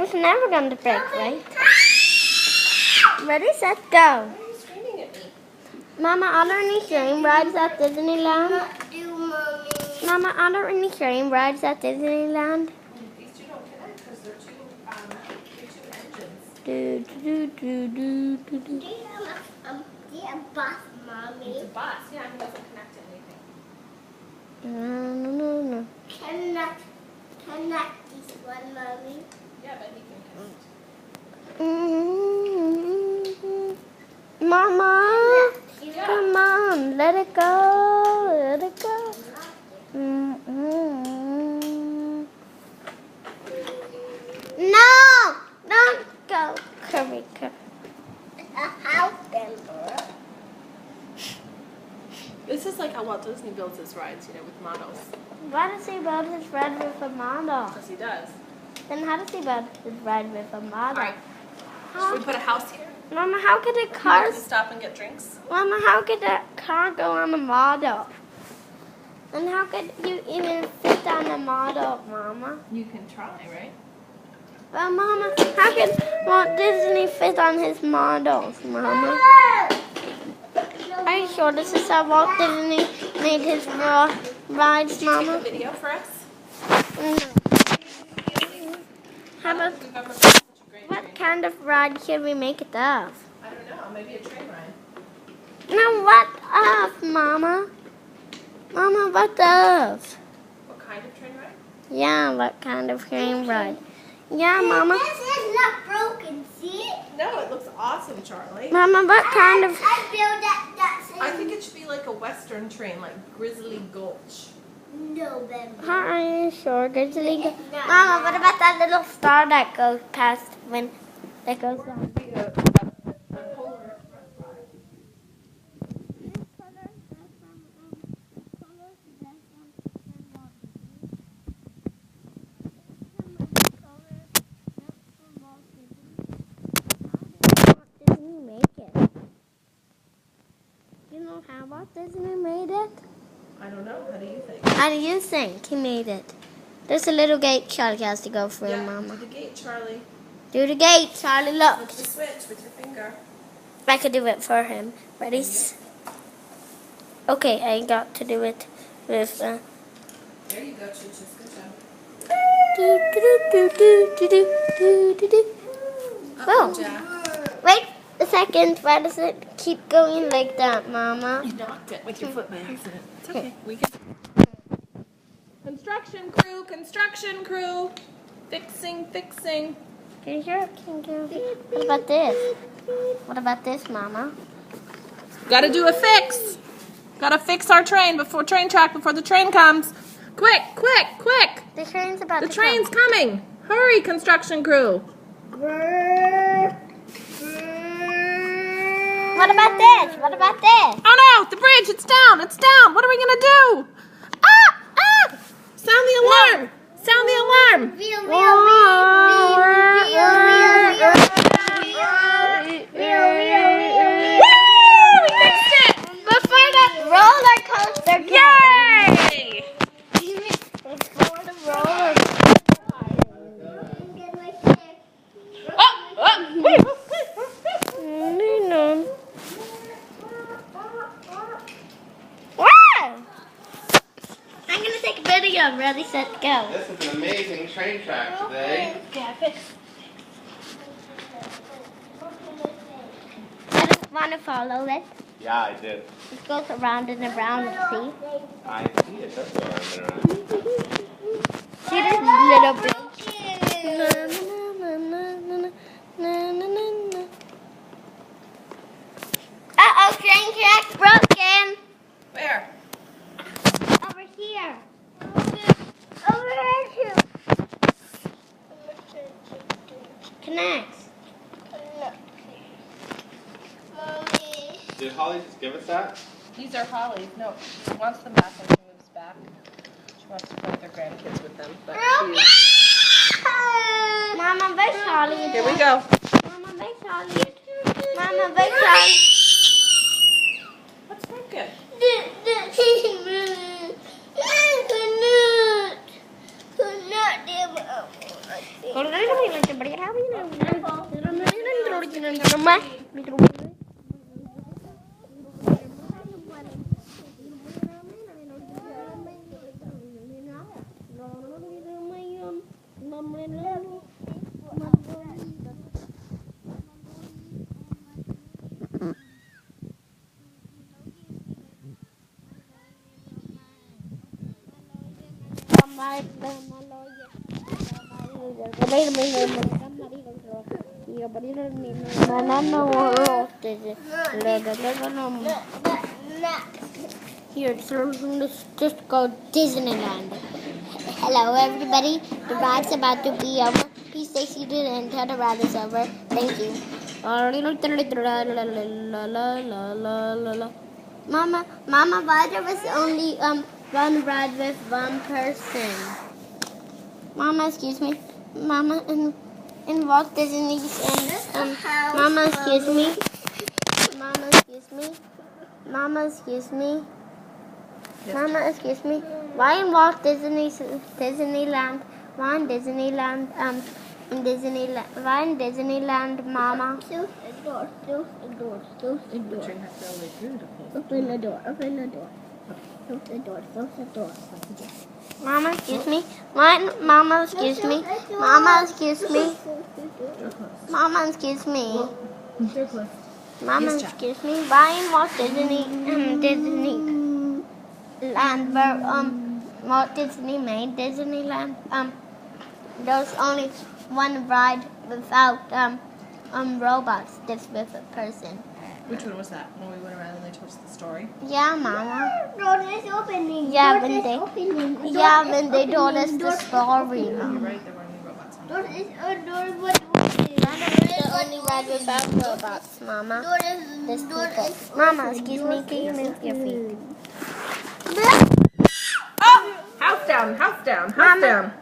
It's never going to break, right? Ready, set, go. Why are you screaming at me? Mama, are there any train rides at Disneyland? Mama, are there any train rides at Disneyland? These two don't connect because they're two engines. Do, do, do, do, do, do. A bus, Mommy. It's a bus. Yeah, it doesn't connect to anything. No, no, no, no. Connect this one, Mommy. Yeah, but he can connect. Mm-hmm. Mama, Yeah. come on, let it go, let it go. Mm-hmm. No, don't go, Curry. A house member. This is like how Walt Disney builds his rides, you know, with models. Why does he build his ride with a model? Because he does. Then how does he build his ride with a model? All right. Should we put a house here? Mama, how could a People car? can stop and get drinks. Mama, how could that car go on a model? And how could you even fit on a model, Mama? You can try, right? Well, Mama, how could Walt Disney fit on his models, Mama? Are you sure this is how Walt Disney made his rides, Did you take Mama? a video for us? No. How I don't about think we've ever built such a great what train. kind of ride should we make it of? I don't know. Maybe a train ride. No, what of, Mama? Mama, what of? What kind of train ride? Yeah, what kind of train ride? Yeah, Mama. This is not broken, see? No, it looks awesome, Charlie. Mama, what kind of... I built that same. I think it should be like a western train, like Grizzly Gulch. No, baby. Are you sure, Grizzly? Mama, what about that little star that goes past when... That goes down? You know how Walt Disney made it? I don't know. How do you think? How do you think he made it? There's a little gate Charlie has to go through, Yeah, Mama. to the gate, Charlie. Do the gate, Charlie, look. Flip the switch with your finger. I could do it for him. Ready? Okay, I got to do it with... There you go, Chooches. Good job. Oh, Jack. wait a second. Why does it keep going like that, Mama? You knocked it with your foot by accident. It's okay. We can. Construction crew. Fixing. Can you hear? What about this? What about this, Mama? Gotta do a fix. Gotta fix our train before the train comes. Quick. The train's about The to train's coming. Hurry, construction crew. What about this? What about this? Oh no, the bridge, it's down. What are we gonna do? Ah! Sound the alarm. Woo! We fixed it. Before the roller coaster goes. Yay! Before the roller I'm gonna take a video. Ready, set, go. This is an amazing train track today. I just want to follow it. Yeah, I did. It goes around and around, see? I see it does go around and around. See this little bit? Uh-oh, train track broken. Where? Over here. Over here too. Connects. Did Holly just give us that? These are Holly's. No, she wants them back when she moves back. She wants to play with her grandkids with them. But Mama, where's Charlie? here we go. Mama, where's Charlie? Mama, where's Charlie? What's broken? Could not. Here, so let's just go Disneyland. Hello, everybody. The ride's about to be over. Please stay seated until the ride is over. Thank you. Mama, why there was only one ride with one person? Mama, excuse me. Mama, in Walt Disney's Mama, excuse me. Mama, excuse me. Mama, excuse me. Mama, excuse me. Why in Walt Disneyland? Why in Disneyland? Why in Disneyland, Mama? Close the door. Close the door. Close the door. Train has to go like through to close. Open the door. Open the door. Close the door. Close the door. Mama, excuse me. Why, Mama, excuse me. Mama, excuse me. Mama, excuse me. They're close. Mama, Yes, Jack. excuse me. Why in Walt Disneyland? Where Walt Disney made Disneyland? There's only one ride without robots. That's with a person. Which one was that? When we went around and they told us the story? Yeah, Mama. Door is opening. Yeah, Door when is they opening. yeah Door when is they told us opening. the Door is story, You're Mama. right, there weren't any robots on it. Door is door what The only ride without robots, Mama. There's people. Mama, excuse me. Can you move your feet? Oh! House down, house down, house Mama. down.